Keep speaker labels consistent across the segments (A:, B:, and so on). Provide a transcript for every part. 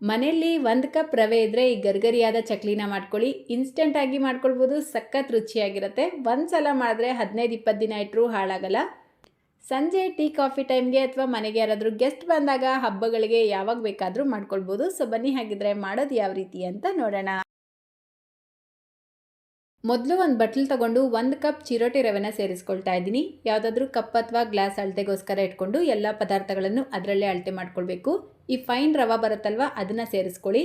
A: ಮನೆಯಲ್ಲಿ 1 ಕಪ್ ರವೆ ಇದ್ದರೆ ಈ ಗರ್ಗರಿಯಾದ ಚಕ್ಲಿನ ಮಾಡ್ಕೊಳ್ಳಿ. ಇನ್ಸ್ಟೆಂಟಾಗಿ ಮಾಡ್ಕೊಳ್ಬೋದು, ಸಖತ್ ರುಚಿಯಾಗಿರುತ್ತೆ. ಒಂದು ಸಲ ಮಾಡಿದ್ರೆ 15-20 ದಿನ ಇಟ್ಟರೂ ಹಾಳಾಗಲ್ಲ. ಸಂಜೆ ಟೀ ಕಾಫಿ ಟೈಮ್ಗೆ ಅಥವಾ ಮನೆಗೆ ಯಾರಾದರೂ ಗೆಸ್ಟ್ ಬಂದಾಗ ಹಬ್ಬಗಳಿಗೆ ಯಾವಾಗ ಬೇಕಾದರೂ ಮಾಡ್ಕೊಳ್ಬೋದು. ಸೊ ಬನ್ನಿ ಹಾಗಿದ್ರೆ ಮಾಡೋದು ಯಾವ ರೀತಿ ಅಂತ ನೋಡೋಣ. ಮೊದಲು ಒಂದು ಬಟ್ಲು ತಗೊಂಡು 1 ಕಪ್ ಚಿರೋಟಿ ರವೆನ ಸೇರಿಸ್ಕೊಳ್ತಾ ಇದ್ದೀನಿ. ಯಾವುದಾದ್ರೂ ಕಪ್ ಅಥವಾ ಗ್ಲಾಸ್ ಅಳತೆಗೋಸ್ಕರ ಇಟ್ಕೊಂಡು ಎಲ್ಲ ಪದಾರ್ಥಗಳನ್ನು ಅದರಲ್ಲೇ ಅಳತೆ ಮಾಡ್ಕೊಳ್ಬೇಕು. ಈ ಫೈನ್ ರವೆ ಬರುತ್ತಲ್ವ ಅದನ್ನು ಸೇರಿಸ್ಕೊಳ್ಳಿ.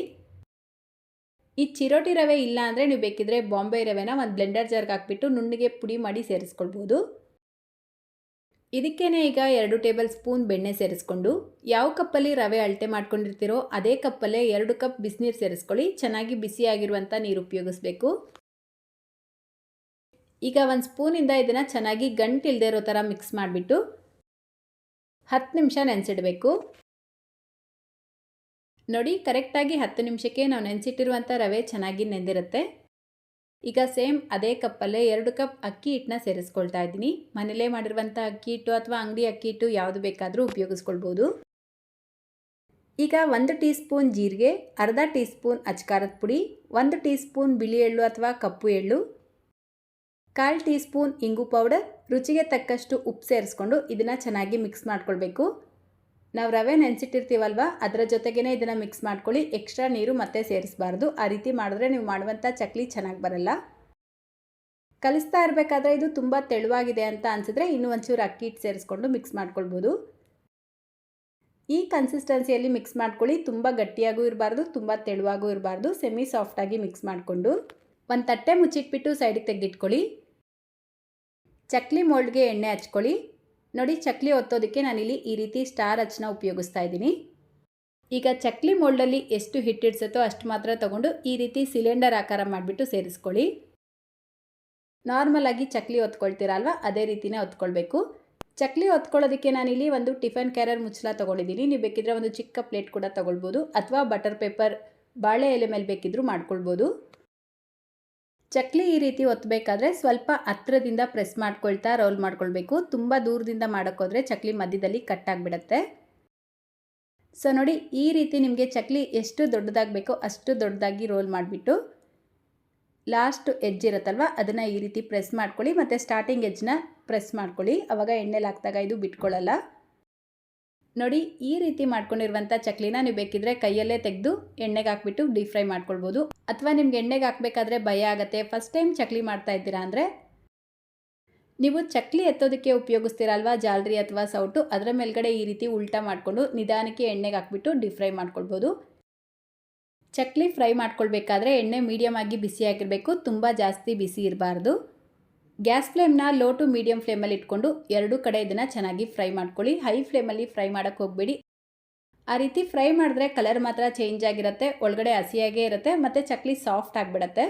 A: ಈ ಚಿರೋಟಿ ರವೆ ಇಲ್ಲ ಅಂದರೆ ನೀವು ಬೇಕಿದ್ರೆ ಬಾಂಬೆ ರವೆನ ಒಂದು ಬ್ಲೆಂಡರ್ ಜಾರ್ಗೆ ಹಾಕ್ಬಿಟ್ಟು ನುಣ್ಣಗೆ ಪುಡಿ ಮಾಡಿ ಸೇರಿಸ್ಕೊಳ್ಬೋದು. ಇದಕ್ಕೇನೆ ಈಗ 2 ಟೇಬಲ್ ಸ್ಪೂನ್ ಬೆಣ್ಣೆ ಸೇರಿಸ್ಕೊಂಡು ಯಾವ ಕಪ್ಪಲ್ಲಿ ರವೆ ಅಳತೆ ಮಾಡ್ಕೊಂಡಿರ್ತೀರೋ ಅದೇ ಕಪ್ಪಲ್ಲೇ 2 ಕಪ್ ಬಿಸಿನೀರು ಸೇರಿಸ್ಕೊಳ್ಳಿ. ಚೆನ್ನಾಗಿ ಬಿಸಿಯಾಗಿರುವಂಥ ನೀರು ಉಪಯೋಗಿಸ್ಬೇಕು. ಈಗ 1 ಸ್ಪೂನಿಂದ ಇದನ್ನು ಚೆನ್ನಾಗಿ ಗಂಟಿಲ್ದೇ ಇರೋ ಥರ ಮಿಕ್ಸ್ ಮಾಡಿಬಿಟ್ಟು 10 ನಿಮಿಷ ನೆನೆಸಿಡಬೇಕು. ನೋಡಿ, ಕರೆಕ್ಟಾಗಿ 10 ನಿಮಿಷಕ್ಕೆ ನಾವು ನೆನೆಸಿಟ್ಟಿರುವಂಥ ರವೆ ಚೆನ್ನಾಗಿ ನೆಂದಿರುತ್ತೆ. ಈಗ ಸೇಮ್ ಅದೇ ಕಪ್ಪಲ್ಲೇ 2 ಕಪ್ ಅಕ್ಕಿ ಹಿಟ್ಟನ್ನ ಸೇರಿಸ್ಕೊಳ್ತಾ ಇದ್ದೀನಿ. ಮನೇಲೇ ಮಾಡಿರುವಂಥ ಅಕ್ಕಿ ಹಿಟ್ಟು ಅಥವಾ ಅಂಗಡಿ ಅಕ್ಕಿ ಹಿಟ್ಟು ಯಾವುದು ಬೇಕಾದರೂ ಉಪಯೋಗಿಸ್ಕೊಳ್ಬೋದು. ಈಗ 1 ಟೀ ಸ್ಪೂನ್ ಜೀರಿಗೆ, ಅರ್ಧ ಟೀ ಸ್ಪೂನ್ ಅಚ್ಕಾರದ ಪುಡಿ, 1 ಟೀ ಸ್ಪೂನ್ ಬಿಳಿ ಎಳ್ಳು ಅಥವಾ ಕಪ್ಪು ಎಳ್ಳು, 1/4 ಟೀ ಸ್ಪೂನ್ ಇಂಗು ಪೌಡರ್, ರುಚಿಗೆ ತಕ್ಕಷ್ಟು ಉಪ್ಪು ಸೇರಿಸ್ಕೊಂಡು ಇದನ್ನು ಚೆನ್ನಾಗಿ ಮಿಕ್ಸ್ ಮಾಡ್ಕೊಳ್ಬೇಕು. ನಾವು ರವೆ ನೆನೆಸಿಟ್ಟಿರ್ತೀವಲ್ವ ಅದರ ಜೊತೆಗೇ ಇದನ್ನು ಮಿಕ್ಸ್ ಮಾಡ್ಕೊಳ್ಳಿ. ಎಕ್ಸ್ಟ್ರಾ ನೀರು ಮತ್ತೆ ಸೇರಿಸಬಾರ್ದು. ಆ ರೀತಿ ಮಾಡಿದ್ರೆ ನೀವು ಮಾಡುವಂಥ ಚಕ್ಲಿ ಚೆನ್ನಾಗಿ ಬರಲ್ಲ. ಕಲಿಸ್ತಾ ಇರಬೇಕಾದ್ರೆ ಇದು ತುಂಬ ತೆಳುವಾಗಿದೆ ಅಂತ ಅನಿಸಿದ್ರೆ ಇನ್ನೂ ಒಂಚೂರು ಅಕ್ಕಿ ಹಿಟ್ಟು ಸೇರಿಸ್ಕೊಂಡು ಮಿಕ್ಸ್ ಮಾಡ್ಕೊಳ್ಬೋದು. ಈ ಕನ್ಸಿಸ್ಟೆನ್ಸಿಯಲ್ಲಿ ಮಿಕ್ಸ್ ಮಾಡ್ಕೊಳ್ಳಿ. ತುಂಬ ಗಟ್ಟಿಯಾಗೂ ಇರಬಾರ್ದು, ತುಂಬ ತೆಳುವಾಗೂ ಇರಬಾರ್ದು. ಸೆಮಿ ಸಾಫ್ಟಾಗಿ ಮಿಕ್ಸ್ ಮಾಡಿಕೊಂಡು ಒಂದು ತಟ್ಟೆ ಮುಚ್ಚಿಟ್ಬಿಟ್ಟು ಸೈಡಿಗೆ ತೆಗೆದಿಟ್ಕೊಳ್ಳಿ. ಚಕ್ಲಿ ಮೋಲ್ಡ್ಗೆ ಎಣ್ಣೆ ಹಚ್ಕೊಳ್ಳಿ. ನೋಡಿ, ಚಕ್ಲಿ ಒತ್ತೋದಕ್ಕೆ ನಾನಿಲ್ಲಿ ಈ ರೀತಿ ಸ್ಟಾರ್ ಹಚ್ಚನ್ನ ಉಪಯೋಗಿಸ್ತಾ ಇದ್ದೀನಿ. ಈಗ ಚಕ್ಲಿ ಮೋಲ್ಡಲ್ಲಿ ಎಷ್ಟು ಹಿಟ್ಟಿಡ್ಸುತ್ತೋ ಅಷ್ಟು ಮಾತ್ರ ತಗೊಂಡು ಈ ರೀತಿ ಸಿಲಿಂಡರ್ ಆಕಾರ ಮಾಡಿಬಿಟ್ಟು ಸೇರಿಸ್ಕೊಳ್ಳಿ. ನಾರ್ಮಲಾಗಿ ಚಕ್ಲಿ ಒತ್ಕೊಳ್ತೀರಲ್ವ ಅದೇ ರೀತಿನೇ ಒತ್ಕೊಳ್ಬೇಕು. ಚಕ್ಲಿ ಒತ್ಕೊಳ್ಳೋದಕ್ಕೆ ನಾನಿಲ್ಲಿ ಒಂದು ಟಿಫನ್ ಕ್ಯಾರರ್ ಮುಚ್ಚಳ ತೊಗೊಂಡಿದ್ದೀನಿ. ನೀವು ಬೇಕಿದ್ರೆ ಒಂದು ಚಿಕ್ಕ ಪ್ಲೇಟ್ ಕೂಡ ತೊಗೊಳ್ಬೋದು ಅಥವಾ ಬಟರ್ ಪೇಪರ್ ಬಾಳೆ ಎಲೆ ಮೇಲೆ ಬೇಕಿದ್ರೂ ಮಾಡ್ಕೊಳ್ಬೋದು. ಚಕ್ಲಿ ಈ ರೀತಿ ಒತ್ತಬೇಕಾದ್ರೆ ಸ್ವಲ್ಪ ಹತ್ತಿರದಿಂದ ಪ್ರೆಸ್ ಮಾಡ್ಕೊಳ್ತಾ ರೋಲ್ ಮಾಡ್ಕೊಳ್ಬೇಕು. ತುಂಬ ದೂರದಿಂದ ಮಾಡೋಕ್ಕೋದ್ರೆ ಚಕ್ಲಿ ಮಧ್ಯದಲ್ಲಿ ಕಟ್ಟಾಗಿಬಿಡುತ್ತೆ. ಸೊ ನೋಡಿ, ಈ ರೀತಿ ನಿಮಗೆ ಚಕ್ಲಿ ಎಷ್ಟು ದೊಡ್ಡದಾಗಬೇಕೋ ಅಷ್ಟು ದೊಡ್ಡದಾಗಿ ರೋಲ್ ಮಾಡಿಬಿಟ್ಟು ಲಾಸ್ಟ್ ಎಡ್ಜ್ ಇರುತ್ತಲ್ವ ಅದನ್ನು ಈ ರೀತಿ ಪ್ರೆಸ್ ಮಾಡ್ಕೊಳ್ಳಿ. ಮತ್ತು ಸ್ಟಾರ್ಟಿಂಗ್ ಎಡ್ಜ್ನ ಪ್ರೆಸ್ ಮಾಡ್ಕೊಳ್ಳಿ. ಆವಾಗ ಎಣ್ಣೆಲಿ ಹಾಕಿದಾಗ ಇದು ಬಿಟ್ಕೊಳ್ಳಲ್ಲ. ನೋಡಿ, ಈ ರೀತಿ ಮಾಡ್ಕೊಂಡಿರುವಂಥ ಚಕ್ಲಿನ ನೀವು ಬೇಕಿದ್ರೆ ಕೈಯಲ್ಲೇ ತೆಗೆದು ಎಣ್ಣೆಗೆ ಹಾಕ್ಬಿಟ್ಟು ಡೀಪ್ ಫ್ರೈ ಮಾಡ್ಕೊಳ್ಬೋದು. ಅಥವಾ ನಿಮ್ಗೆ ಎಣ್ಣೆಗೆ ಹಾಕಬೇಕಾದ್ರೆ ಭಯ ಆಗುತ್ತೆ, ಫಸ್ಟ್ ಟೈಮ್ ಚಕ್ಲಿ ಮಾಡ್ತಾ ಇದ್ದೀರಾ ಅಂದರೆ ನೀವು ಚಕ್ಲಿ ಎತ್ತೋದಕ್ಕೆ ಉಪಯೋಗಿಸ್ತೀರಲ್ವ ಜಾಲರಿ ಅಥವಾ ಸೌಟು, ಅದರ ಮೇಲ್ಗಡೆ ಈ ರೀತಿ ಉಲ್ಟಾ ಮಾಡಿಕೊಂಡು ನಿಧಾನಕ್ಕೆ ಎಣ್ಣೆಗೆ ಹಾಕ್ಬಿಟ್ಟು ಡೀಪ್ ಫ್ರೈ ಮಾಡ್ಕೊಳ್ಬೋದು. ಚಕ್ಲಿ ಫ್ರೈ ಮಾಡ್ಕೊಳ್ಬೇಕಾದ್ರೆ ಎಣ್ಣೆ ಮೀಡಿಯಮ್ ಆಗಿ ಬಿಸಿಯಾಗಿರಬೇಕು, ತುಂಬ ಜಾಸ್ತಿ ಬಿಸಿ ಇರಬಾರ್ದು. ಗ್ಯಾಸ್ ಫ್ಲೇಮ್ನ ಲೋ ಟು ಮೀಡಿಯಮ್ ಫ್ಲೇಮಲ್ಲಿ ಇಟ್ಕೊಂಡು 2 ಕಡೆ ಇದನ್ನು ಚೆನ್ನಾಗಿ ಫ್ರೈ ಮಾಡ್ಕೊಳ್ಳಿ. ಹೈ ಫ್ಲೇಮಲ್ಲಿ ಫ್ರೈ ಮಾಡೋಕ್ಕೆ ಹೋಗಬೇಡಿ. ಆ ರೀತಿ ಫ್ರೈ ಮಾಡಿದ್ರೆ ಕಲರ್ ಮಾತ್ರ ಚೇಂಜ್ ಆಗಿರುತ್ತೆ, ಒಳಗಡೆ ಹಸಿಯಾಗೇ ಇರುತ್ತೆ ಮತ್ತು ಚಕ್ಲಿ ಸಾಫ್ಟ್ ಆಗಿಬಿಡುತ್ತೆ.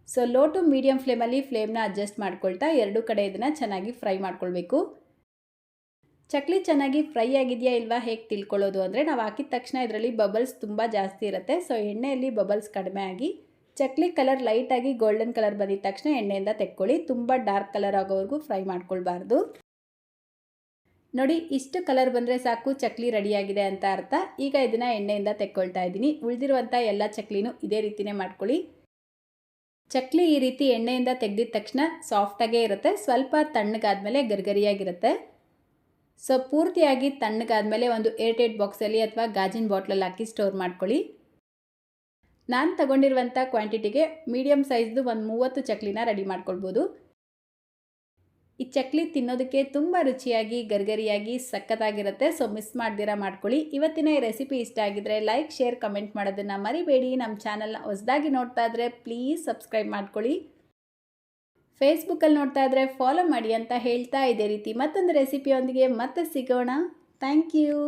A: ಸೊ ಲೋ ಟು ಮೀಡಿಯಮ್ ಫ್ಲೇಮಲ್ಲಿ ಫ್ಲೇಮ್ನ ಅಡ್ಜಸ್ಟ್ ಮಾಡ್ಕೊಳ್ತಾ 2 ಕಡೆ ಇದನ್ನು ಚೆನ್ನಾಗಿ ಫ್ರೈ ಮಾಡ್ಕೊಳ್ಬೇಕು. ಚಕ್ಲಿ ಚೆನ್ನಾಗಿ ಫ್ರೈ ಆಗಿದೆಯಾ ಇಲ್ವಾ ಹೇಗೆ ತಿಳ್ಕೊಳ್ಳೋದು ಅಂದರೆ ನಾವು ಹಾಕಿದ ತಕ್ಷಣ ಇದರಲ್ಲಿ ಬಬಲ್ಸ್ ತುಂಬ ಜಾಸ್ತಿ ಇರುತ್ತೆ. ಸೊ ಎಣ್ಣೆಯಲ್ಲಿ ಬಬಲ್ಸ್ ಕಡಿಮೆ ಆಗಿ ಚಕ್ಲಿ ಕಲರ್ ಲೈಟಾಗಿ ಗೋಲ್ಡನ್ ಕಲರ್ ಬಂದಿದ ತಕ್ಷಣ ಎಣ್ಣೆಯಿಂದ ತೆಕ್ಕೊಳ್ಳಿ. ತುಂಬ ಡಾರ್ಕ್ ಕಲರ್ ಆಗೋವರೆಗೂ ಫ್ರೈ ಮಾಡ್ಕೊಳ್ಬಾರ್ದು. ನೋಡಿ, ಇಷ್ಟು ಕಲರ್ ಬಂದರೆ ಸಾಕು, ಚಕ್ಲಿ ರೆಡಿಯಾಗಿದೆ ಅಂತ ಅರ್ಥ. ಈಗ ಇದನ್ನು ಎಣ್ಣೆಯಿಂದ ತೆಕ್ಕೊಳ್ತಾ ಇದ್ದೀನಿ. ಉಳಿದಿರುವಂಥ ಎಲ್ಲ ಚಕ್ಲಿನೂ ಇದೇ ರೀತಿಯೇ ಮಾಡ್ಕೊಳ್ಳಿ. ಚಕ್ಲಿ ಈ ರೀತಿ ಎಣ್ಣೆಯಿಂದ ತೆಗೆದಿದ ತಕ್ಷಣ ಸಾಫ್ಟಾಗೇ ಇರುತ್ತೆ. ಸ್ವಲ್ಪ ತಣ್ಣಗಾದ್ಮೇಲೆ ಗರ್ಗರಿಯಾಗಿರುತ್ತೆ. ಸೊ ಪೂರ್ತಿಯಾಗಿ ತಣ್ಣಗಾದ್ಮೇಲೆ ಒಂದು ಏರ್ಟೈಟ್ ಬಾಕ್ಸಲ್ಲಿ ಅಥವಾ ಗಾಜಿನ ಬಾಟ್ಲಲ್ಲಿ ಹಾಕಿ ಸ್ಟೋರ್ ಮಾಡ್ಕೊಳ್ಳಿ. ನಾನು ತಗೊಂಡಿರುವಂಥ ಕ್ವಾಂಟಿಟಿಗೆ ಮೀಡಿಯಮ್ ಸೈಜ್ದು ಒಂದು 30 ಚಕ್ಲಿನ ರೆಡಿ ಮಾಡ್ಕೊಳ್ಬೋದು. ಈ ಚಕ್ಲಿ ತಿನ್ನೋದಕ್ಕೆ ತುಂಬ ರುಚಿಯಾಗಿ ಗರ್ಗರಿಯಾಗಿ ಸಖತ್ತಾಗಿರುತ್ತೆ. ಸೊ ಮಿಸ್ ಮಾಡ್ದಿರ ಮಾಡ್ಕೊಳ್ಳಿ. ಇವತ್ತಿನ ಈ ರೆಸಿಪಿ ಇಷ್ಟ ಆಗಿದ್ರೆ ಲೈಕ್, ಶೇರ್, ಕಮೆಂಟ್ ಮಾಡೋದನ್ನು ಮರಿಬೇಡಿ. ನಮ್ಮ ಚಾನಲ್ನ ಹೊಸದಾಗಿ ನೋಡ್ತಾ ಇದ್ದರೆ ಪ್ಲೀಸ್ ಸಬ್ಸ್ಕ್ರೈಬ್ ಮಾಡ್ಕೊಳ್ಳಿ. ಫೇಸ್ಬುಕ್ಕಲ್ಲಿ ನೋಡ್ತಾ ಇದ್ದರೆ ಫಾಲೋ ಮಾಡಿ ಅಂತ ಹೇಳ್ತಾ ಇದೇ ರೀತಿ ಮತ್ತೊಂದು ರೆಸಿಪಿಯೊಂದಿಗೆ ಮತ್ತೆ ಸಿಗೋಣ. Thank you.